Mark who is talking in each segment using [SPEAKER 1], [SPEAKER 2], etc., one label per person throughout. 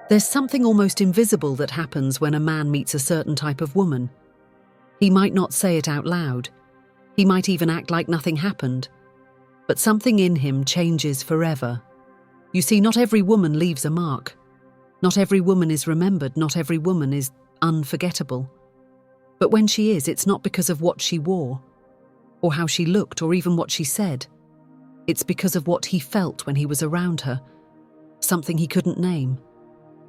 [SPEAKER 1] There's something almost invisible that happens when a man meets a certain type of woman. He might not say it out loud. He might even act like nothing happened. But something in him changes forever. You see, not every woman leaves a mark. Not every woman is remembered. Not every woman is unforgettable. But when she is, it's not because of what she wore, or how she looked, or even what she said. It's because of what he felt when he was around her. Something he couldn't name.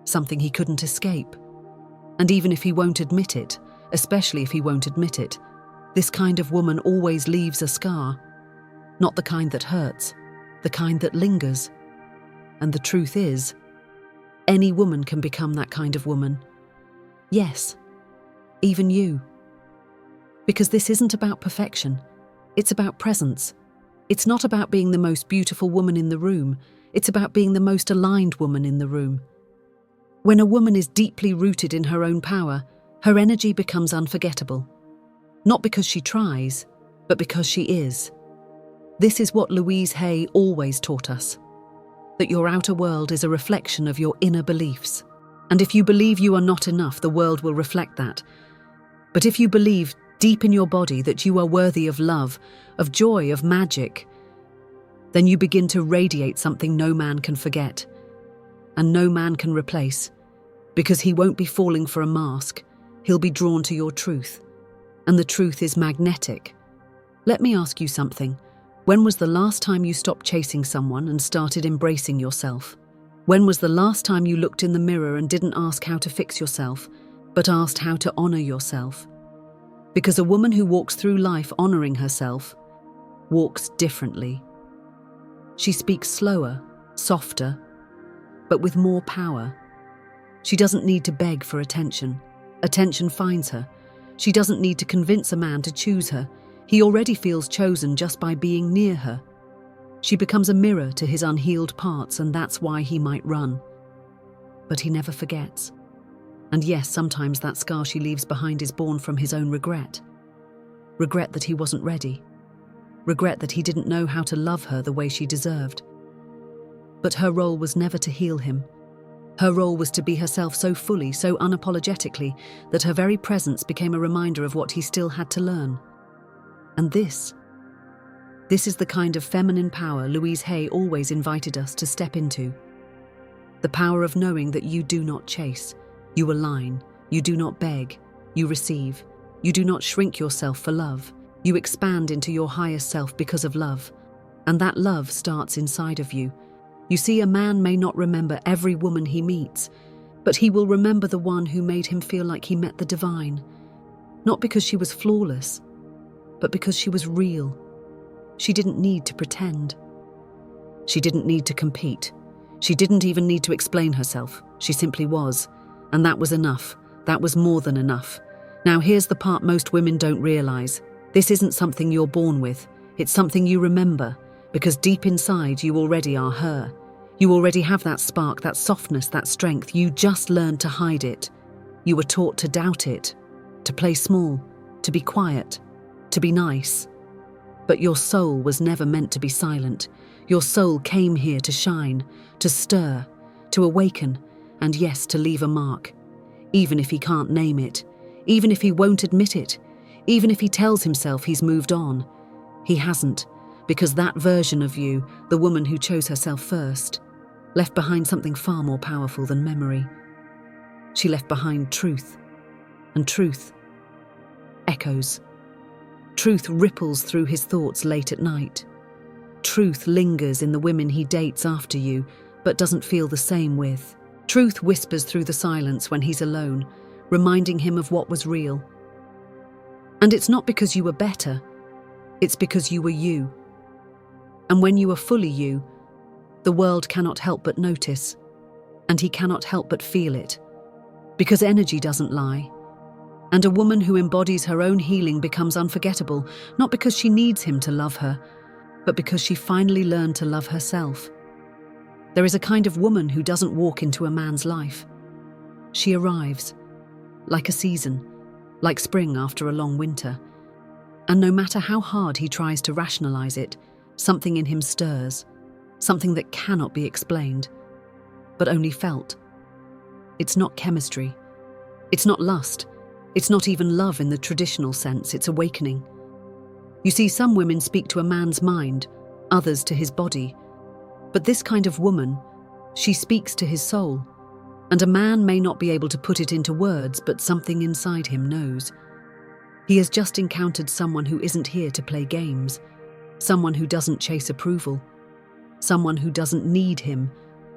[SPEAKER 1] Something he couldn't escape. And even if he won't admit it, especially if he won't admit it, this kind of woman always leaves a scar. Not the kind that hurts, the kind that lingers. And the truth is, any woman can become that kind of woman. Yes, even you. Because this isn't about perfection. It's about presence. It's not about being the most beautiful woman in the room. It's about being the most aligned woman in the room. When a woman is deeply rooted in her own power, her energy becomes unforgettable. Not because she tries, but because she is. This is what Louise Hay always taught us. That your outer world is a reflection of your inner beliefs. And if you believe you are not enough, the world will reflect that. But if you believe deep in your body that you are worthy of love, of joy, of magic, then you begin to radiate something no man can forget, and no man can replace, because he won't be falling for a mask, he'll be drawn to your truth, and the truth is magnetic. Let me ask you something. When was the last time you stopped chasing someone and started embracing yourself? When was the last time you looked in the mirror and didn't ask how to fix yourself, but asked how to honor yourself? Because a woman who walks through life honoring herself walks differently. She speaks slower, softer, but with more power. She doesn't need to beg for attention. Attention finds her. She doesn't need to convince a man to choose her. He already feels chosen just by being near her. She becomes a mirror to his unhealed parts, and that's why he might run. But he never forgets. And yes, sometimes that scar she leaves behind is born from his own regret. Regret that he wasn't ready. Regret that he didn't know how to love her the way she deserved. But her role was never to heal him. Her role was to be herself so fully, so unapologetically, that her very presence became a reminder of what he still had to learn. And this is the kind of feminine power Louise Hay always invited us to step into. The power of knowing that you do not chase, you align, you do not beg, you receive, you do not shrink yourself for love, you expand into your highest self because of love, and that love starts inside of you. You see, a man may not remember every woman he meets, but he will remember the one who made him feel like he met the divine, not because she was flawless, but because she was real. She didn't need to pretend. She didn't need to compete. She didn't even need to explain herself. She simply was. And that was enough. That was more than enough. Now here's the part most women don't realize. This isn't something you're born with. It's something you remember, because deep inside you already are her. You already have that spark, that softness, that strength. You just learned to hide it. You were taught to doubt it, to play small, to be quiet, to be nice. But your soul was never meant to be silent. Your soul came here to shine, to stir, to awaken, and yes, to leave a mark. Even if he can't name it, even if he won't admit it, even if he tells himself he's moved on, he hasn't, because that version of you, the woman who chose herself first, left behind something far more powerful than memory. She left behind truth, and truth echoes. Truth ripples through his thoughts late at night. Truth lingers in the women he dates after you, but doesn't feel the same with. Truth whispers through the silence when he's alone, reminding him of what was real. And it's not because you were better, it's because you were you. And when you are fully you, the world cannot help but notice, and he cannot help but feel it, because energy doesn't lie. And a woman who embodies her own healing becomes unforgettable, not because she needs him to love her, but because she finally learned to love herself. There is a kind of woman who doesn't walk into a man's life. She arrives, like a season, like spring after a long winter. And no matter how hard he tries to rationalize it, something in him stirs, something that cannot be explained, but only felt. It's not chemistry. It's not lust. It's not even love in the traditional sense. It's awakening. You see, some women speak to a man's mind, others to his body. But this kind of woman, she speaks to his soul. And a man may not be able to put it into words, but something inside him knows. He has just encountered someone who isn't here to play games, someone who doesn't chase approval, someone who doesn't need him,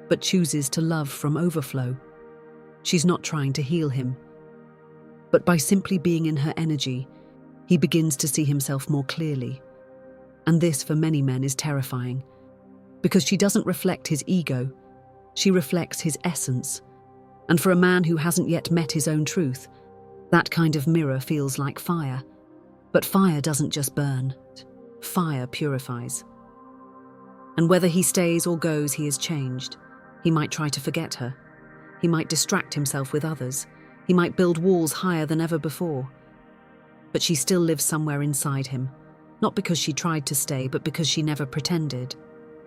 [SPEAKER 1] but chooses to love from overflow. She's not trying to heal him. But by simply being in her energy, he begins to see himself more clearly. And this, for many men, is terrifying, because she doesn't reflect his ego, she reflects his essence. And for a man who hasn't yet met his own truth, that kind of mirror feels like fire. But fire doesn't just burn. Fire purifies. And whether he stays or goes, he is changed. He might try to forget her. He might distract himself with others. He might build walls higher than ever before. But she still lives somewhere inside him, not because she tried to stay, but because she never pretended.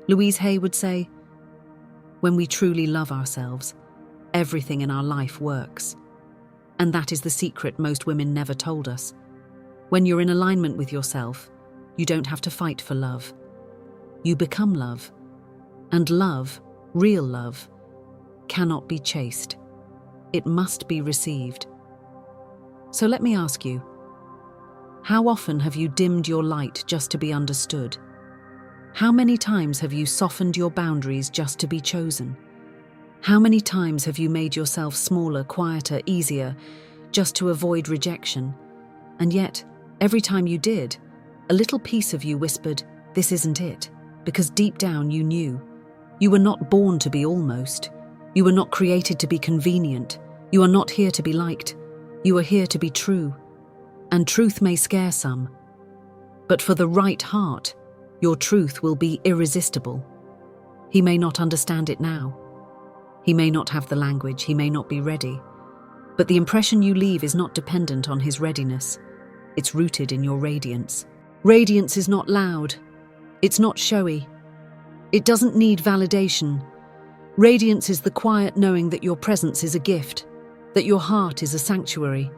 [SPEAKER 1] Louise Hay would say, "When we truly love ourselves, everything in our life works." And that is the secret most women never told us. When you're in alignment with yourself, you don't have to fight for love. You become love. And love, real love, cannot be chased. It must be received. So let me ask you, how often have you dimmed your light just to be understood? How many times have you softened your boundaries just to be chosen? How many times have you made yourself smaller, quieter, easier, just to avoid rejection? And yet, every time you did, a little piece of you whispered, "This isn't it," because deep down you knew. You were not born to be almost. You were not created to be convenient. You are not here to be liked. You are here to be true. And truth may scare some. But for the right heart, your truth will be irresistible. He may not understand it now. He may not have the language, he may not be ready. But the impression you leave is not dependent on his readiness. It's rooted in your radiance. Radiance is not loud. It's not showy. It doesn't need validation. Radiance is the quiet knowing that your presence is a gift, that your heart is a sanctuary,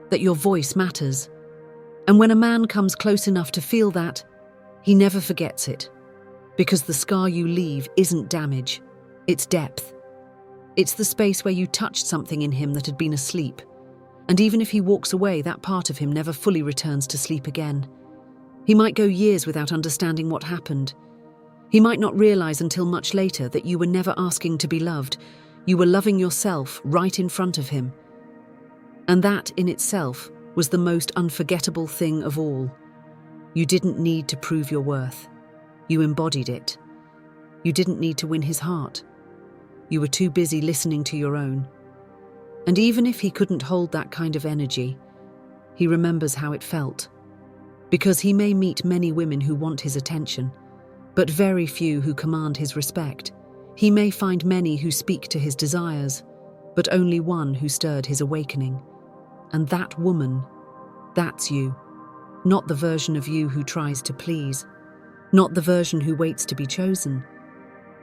[SPEAKER 1] that your voice matters. And when a man comes close enough to feel that, he never forgets it. Because the scar you leave isn't damage, it's depth. It's the space where you touched something in him that had been asleep. And even if he walks away, that part of him never fully returns to sleep again. He might go years without understanding what happened. He might not realize until much later that you were never asking to be loved. You were loving yourself right in front of him. And that in itself was the most unforgettable thing of all. You didn't need to prove your worth. You embodied it. You didn't need to win his heart. You were too busy listening to your own. And even if he couldn't hold that kind of energy, he remembers how it felt. Because he may meet many women who want his attention, but very few who command his respect. He may find many who speak to his desires, but only one who stirred his awakening. And that woman, that's you. Not the version of you who tries to please, not the version who waits to be chosen,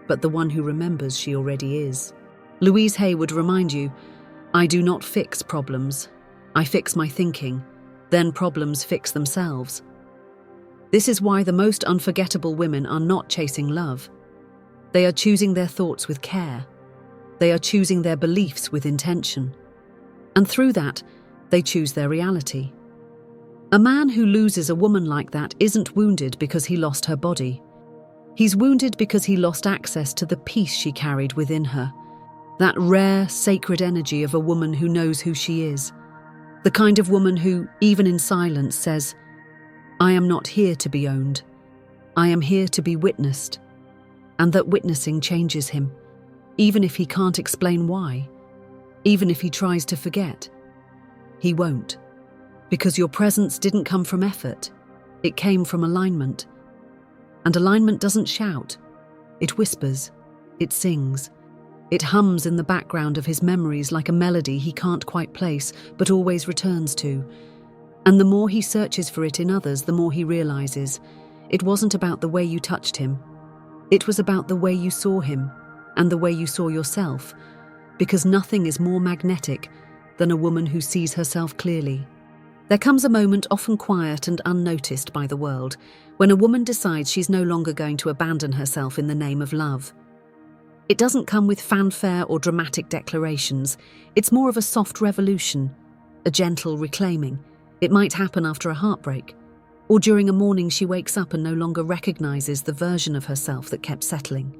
[SPEAKER 1] but the one who remembers she already is. Louise Hay would remind you, "I do not fix problems. I fix my thinking. Then problems fix themselves." This is why the most unforgettable women are not chasing love. They are choosing their thoughts with care. They are choosing their beliefs with intention. And through that, they choose their reality. A man who loses a woman like that isn't wounded because he lost her body. He's wounded because he lost access to the peace she carried within her. That rare, sacred energy of a woman who knows who she is. The kind of woman who, even in silence, says, "I am not here to be owned. I am here to be witnessed." And that witnessing changes him, even if he can't explain why, even if he tries to forget. He won't. Because your presence didn't come from effort. It came from alignment. And alignment doesn't shout. It whispers. It sings. It hums in the background of his memories like a melody he can't quite place, but always returns to. And the more he searches for it in others, the more he realizes it wasn't about the way you touched him. It was about the way you saw him and the way you saw yourself. because nothing is more magnetic than a woman who sees herself clearly. There comes a moment, often quiet and unnoticed by the world, when a woman decides she's no longer going to abandon herself in the name of love. It doesn't come with fanfare or dramatic declarations. It's more of a soft revolution, a gentle reclaiming. It might happen after a heartbreak, or during a morning she wakes up and no longer recognizes the version of herself that kept settling.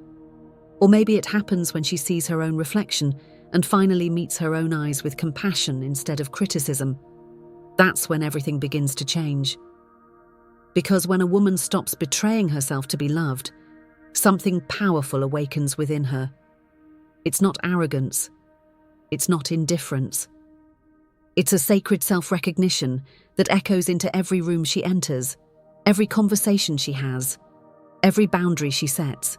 [SPEAKER 1] Or maybe it happens when she sees her own reflection and finally meets her own eyes with compassion instead of criticism. That's when everything begins to change. Because when a woman stops betraying herself to be loved, something powerful awakens within her. It's not arrogance. It's not indifference. It's a sacred self-recognition that echoes into every room she enters, every conversation she has, every boundary she sets.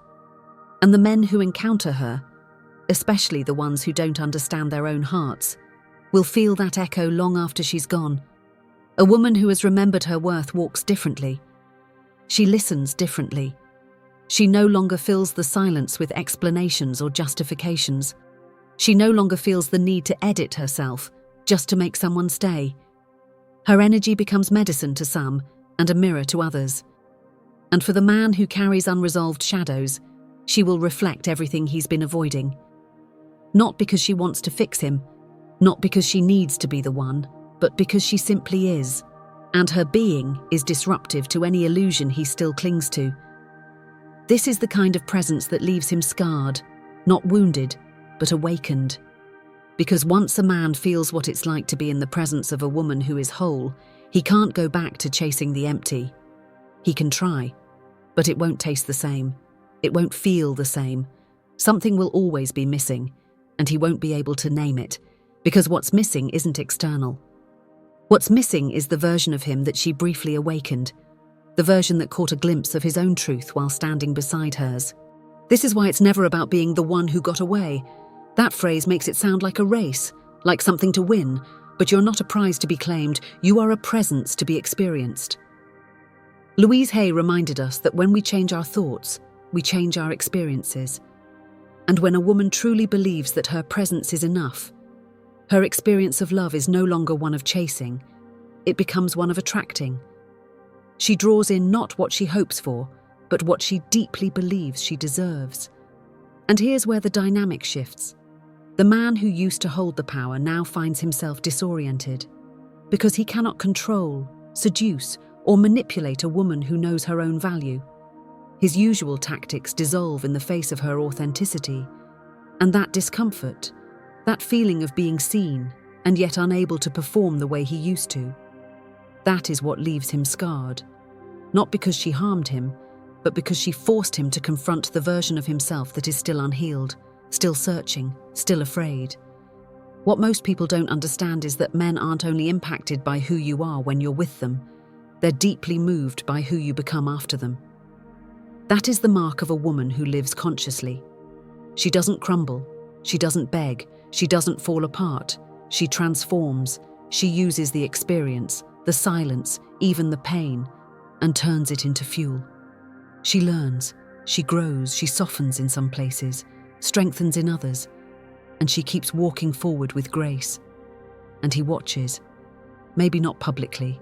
[SPEAKER 1] And the men who encounter her, especially the ones who don't understand their own hearts, will feel that echo long after she's gone. A woman who has remembered her worth walks differently. She listens differently. She no longer fills the silence with explanations or justifications. She no longer feels the need to edit herself just to make someone stay. Her energy becomes medicine to some and a mirror to others. And for the man who carries unresolved shadows, she will reflect everything he's been avoiding. Not because she wants to fix him, not because she needs to be the one, but because she simply is. And her being is disruptive to any illusion he still clings to. This is the kind of presence that leaves him scarred, not wounded, but awakened. Because once a man feels what it's like to be in the presence of a woman who is whole, he can't go back to chasing the empty. He can try, but it won't taste the same. It won't feel the same. Something will always be missing, and he won't be able to name it, because what's missing isn't external. What's missing is the version of him that she briefly awakened, the version that caught a glimpse of his own truth while standing beside hers. This is why it's never about being the one who got away. That phrase makes it sound like a race, like something to win, but you're not a prize to be claimed, you are a presence to be experienced. Louise Hay reminded us that when we change our thoughts, we change our experiences. And when a woman truly believes that her presence is enough, her experience of love is no longer one of chasing, it becomes one of attracting. She draws in not what she hopes for, but what she deeply believes she deserves. And here's where the dynamic shifts. The man who used to hold the power now finds himself disoriented, because he cannot control, seduce, or manipulate a woman who knows her own value. His usual tactics dissolve in the face of her authenticity, and that discomfort, that feeling of being seen and yet unable to perform the way he used to, that is what leaves him scarred. Not because she harmed him, but because she forced him to confront the version of himself that is still unhealed, still searching, still afraid. What most people don't understand is that men aren't only impacted by who you are when you're with them, they're deeply moved by who you become after them. That is the mark of a woman who lives consciously. She doesn't crumble, she doesn't beg, she doesn't fall apart, she transforms, she uses the experience, the silence, even the pain, and turns it into fuel. She learns, she grows, she softens in some places, strengthens in others, and she keeps walking forward with grace. And he watches, maybe not publicly,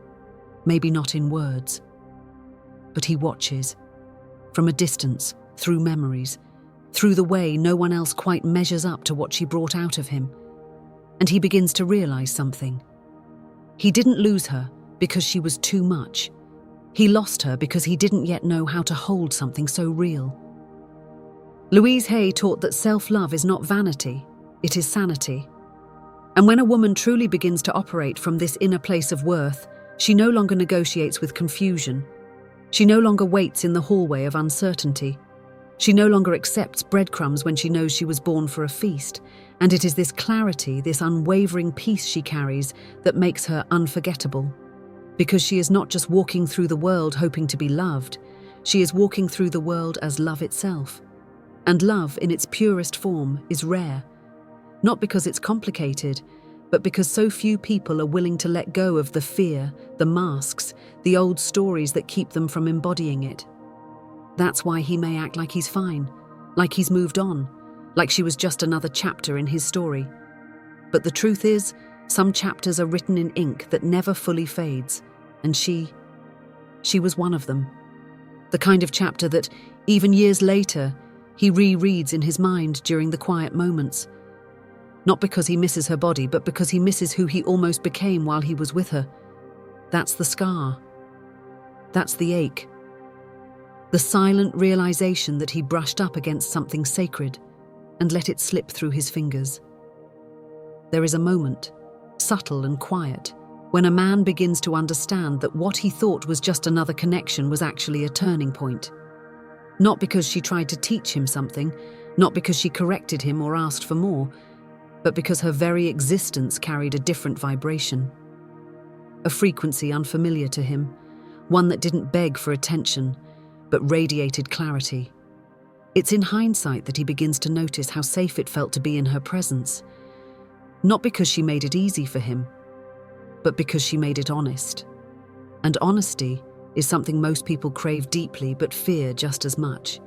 [SPEAKER 1] maybe not in words, but he watches, from a distance, through memories, through the way no one else quite measures up to what she brought out of him. And he begins to realize something. He didn't lose her because she was too much. He lost her because he didn't yet know how to hold something so real. Louise Hay taught that self-love is not vanity, it is sanity. And when a woman truly begins to operate from this inner place of worth, she no longer negotiates with confusion. She no longer waits in the hallway of uncertainty. She no longer accepts breadcrumbs when she knows she was born for a feast. And it is this clarity, this unwavering peace she carries that makes her unforgettable. Because she is not just walking through the world hoping to be loved, she is walking through the world as love itself. And love in its purest form is rare. Not because it's complicated, but because so few people are willing to let go of the fear, the masks, the old stories that keep them from embodying it. That's why he may act like he's fine, like he's moved on, like she was just another chapter in his story. But the truth is, some chapters are written in ink that never fully fades, and she was one of them. The kind of chapter that, even years later, he rereads in his mind during the quiet moments. Not because he misses her body, but because he misses who he almost became while he was with her. That's the scar. That's the ache. The silent realization that he brushed up against something sacred and let it slip through his fingers. There is a moment, subtle and quiet, when a man begins to understand that what he thought was just another connection was actually a turning point. Not because she tried to teach him something, not because she corrected him or asked for more, but because her very existence carried a different vibration. A frequency unfamiliar to him, one that didn't beg for attention, but radiated clarity. It's in hindsight that he begins to notice how safe it felt to be in her presence. Not because she made it easy for him, but because she made it honest. And honesty is something most people crave deeply but fear just as much.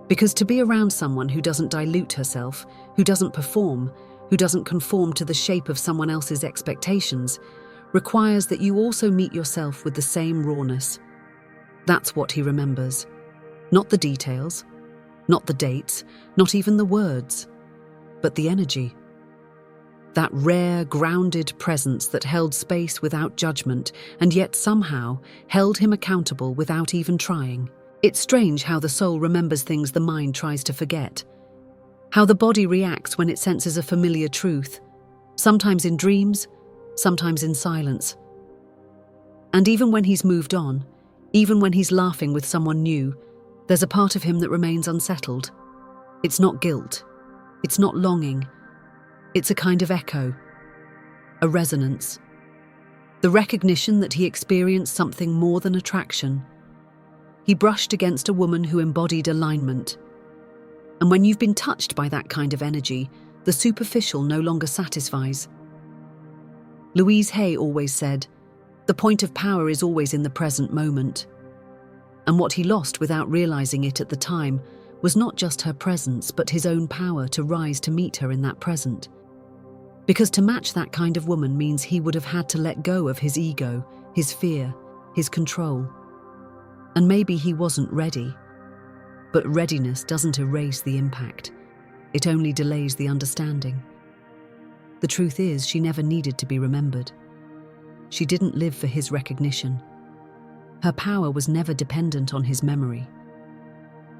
[SPEAKER 1] Because to be around someone who doesn't dilute herself, who doesn't perform, who doesn't conform to the shape of someone else's expectations, requires that you also meet yourself with the same rawness. That's what he remembers. Not the details, not the dates, not even the words, but the energy. That rare, grounded presence that held space without judgment and yet somehow held him accountable without even trying. It's strange how the soul remembers things the mind tries to forget. How the body reacts when it senses a familiar truth, sometimes in dreams, sometimes in silence. And even when he's moved on, even when he's laughing with someone new, there's a part of him that remains unsettled. It's not guilt. It's not longing. It's a kind of echo, a resonance. The recognition that he experienced something more than attraction. He brushed against a woman who embodied alignment. And when you've been touched by that kind of energy, the superficial no longer satisfies. Louise Hay always said, "The point of power is always in the present moment." And what he lost without realizing it at the time was not just her presence, but his own power to rise to meet her in that present. Because to match that kind of woman means he would have had to let go of his ego, his fear, his control. And maybe he wasn't ready. But readiness doesn't erase the impact. It only delays the understanding. The truth is, she never needed to be remembered. She didn't live for his recognition. Her power was never dependent on his memory.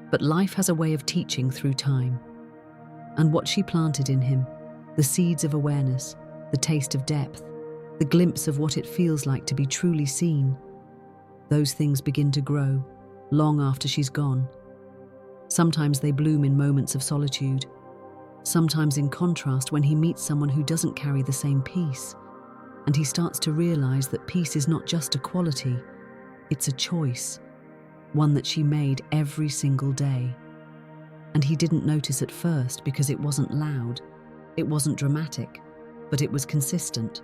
[SPEAKER 1] But life has a way of teaching through time. And what she planted in him, the seeds of awareness, the taste of depth, the glimpse of what it feels like to be truly seen, those things begin to grow long after she's gone. Sometimes they bloom in moments of solitude, sometimes in contrast when he meets someone who doesn't carry the same peace, and he starts to realize that peace is not just a quality, it's a choice, one that she made every single day. And he didn't notice at first because it wasn't loud, it wasn't dramatic, but it was consistent.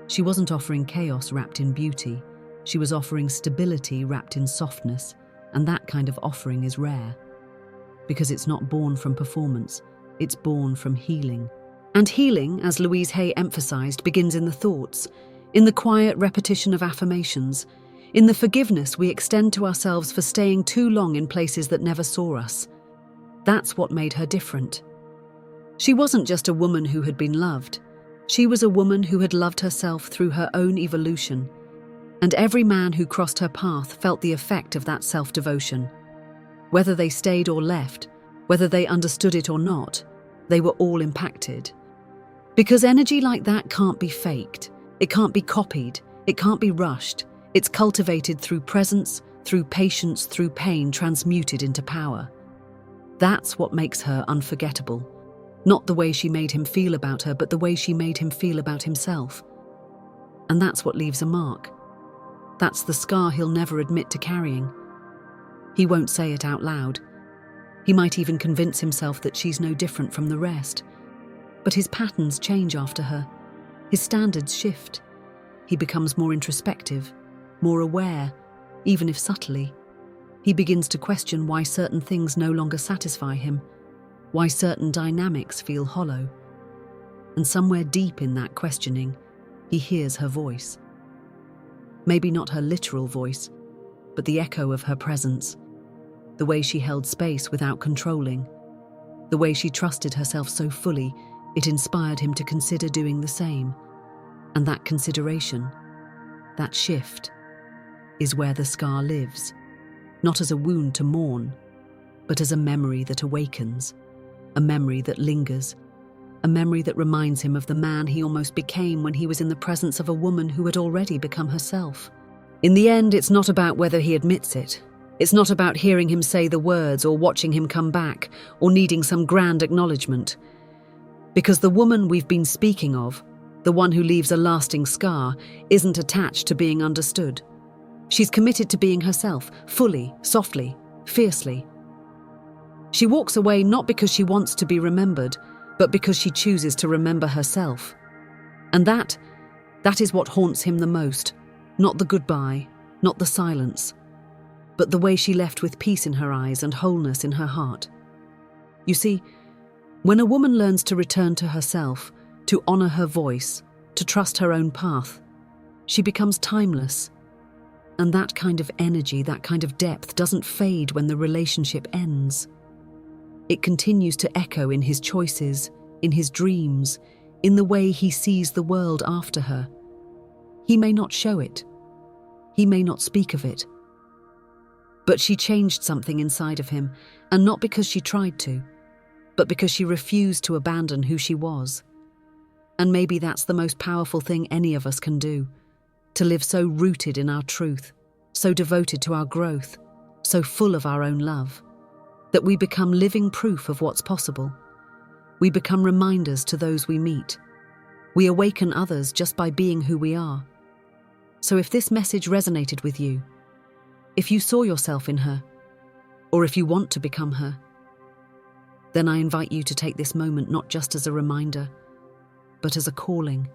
[SPEAKER 1] She wasn't offering chaos wrapped in beauty, she was offering stability wrapped in softness, and that kind of offering is rare. Because it's not born from performance, it's born from healing. And healing, as Louise Hay emphasized, begins in the thoughts, in the quiet repetition of affirmations, in the forgiveness we extend to ourselves for staying too long in places that never saw us. That's what made her different. She wasn't just a woman who had been loved. She was a woman who had loved herself through her own evolution. And every man who crossed her path felt the effect of that self-devotion. Whether they stayed or left, whether they understood it or not, they were all impacted. Because energy like that can't be faked, it can't be copied, it can't be rushed. It's cultivated through presence, through patience, through pain, transmuted into power. That's what makes her unforgettable. Not the way she made him feel about her, but the way she made him feel about himself. And that's what leaves a mark. That's the scar he'll never admit to carrying. He won't say it out loud. He might even convince himself that she's no different from the rest. But his patterns change after her. His standards shift. He becomes more introspective, more aware, even if subtly. He begins to question why certain things no longer satisfy him. why certain dynamics feel hollow. And somewhere deep in that questioning, he hears her voice. Maybe not her literal voice, but the echo of her presence, the way she held space without controlling, the way she trusted herself so fully it inspired him to consider doing the same. And that consideration, that shift, is where the scar lives, not as a wound to mourn, but as a memory that awakens, a memory that lingers, a memory that reminds him of the man he almost became when he was in the presence of a woman who had already become herself. In the end, it's not about whether he admits it. It's not about hearing him say the words or watching him come back or needing some grand acknowledgement. Because the woman we've been speaking of, the one who leaves a lasting scar, isn't attached to being understood. She's committed to being herself, fully, softly, fiercely. She walks away not because she wants to be remembered, but because she chooses to remember herself. And that is what haunts him the most. Not the goodbye, not the silence, but the way she left with peace in her eyes and wholeness in her heart. You see, when a woman learns to return to herself, to honor her voice, to trust her own path, she becomes timeless. And that kind of energy, that kind of depth doesn't fade when the relationship ends. It continues to echo in his choices, in his dreams, in the way he sees the world after her. He may not show it. He may not speak of it. But she changed something inside of him, and not because she tried to, but because she refused to abandon who she was. And maybe that's the most powerful thing any of us can do, to live so rooted in our truth, so devoted to our growth, so full of our own love, that we become living proof of what's possible. We become reminders to those we meet. We awaken others just by being who we are. So if this message resonated with you, if you saw yourself in her, or if you want to become her, then I invite you to take this moment not just as a reminder, but as a calling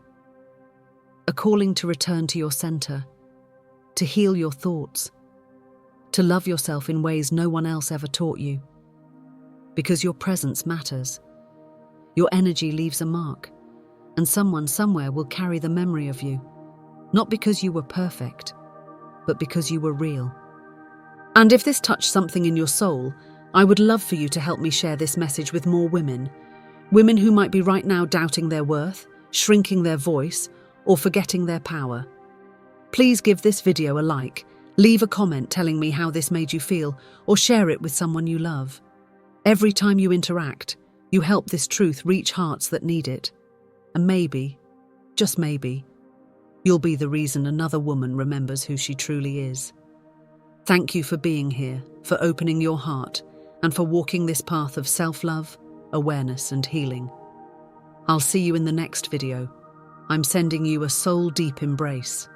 [SPEAKER 1] to return to your center, to heal your thoughts, to love yourself in ways no one else ever taught you. Because your presence matters. Your energy leaves a mark, and someone somewhere will carry the memory of you, not because you were perfect, but because you were real. And if this touched something in your soul, I would love for you to help me share this message with more women who might be right now doubting their worth, shrinking their voice, or forgetting their power. Please give this video a like, leave a comment telling me how this made you feel, or share it with someone you love. Every time you interact, you help this truth reach hearts that need it. And maybe, just maybe, you'll be the reason another woman remembers who she truly is. Thank you for being here, for opening your heart, and for walking this path of self-love, awareness, and healing. I'll see you in the next video. I'm sending you a soul-deep embrace.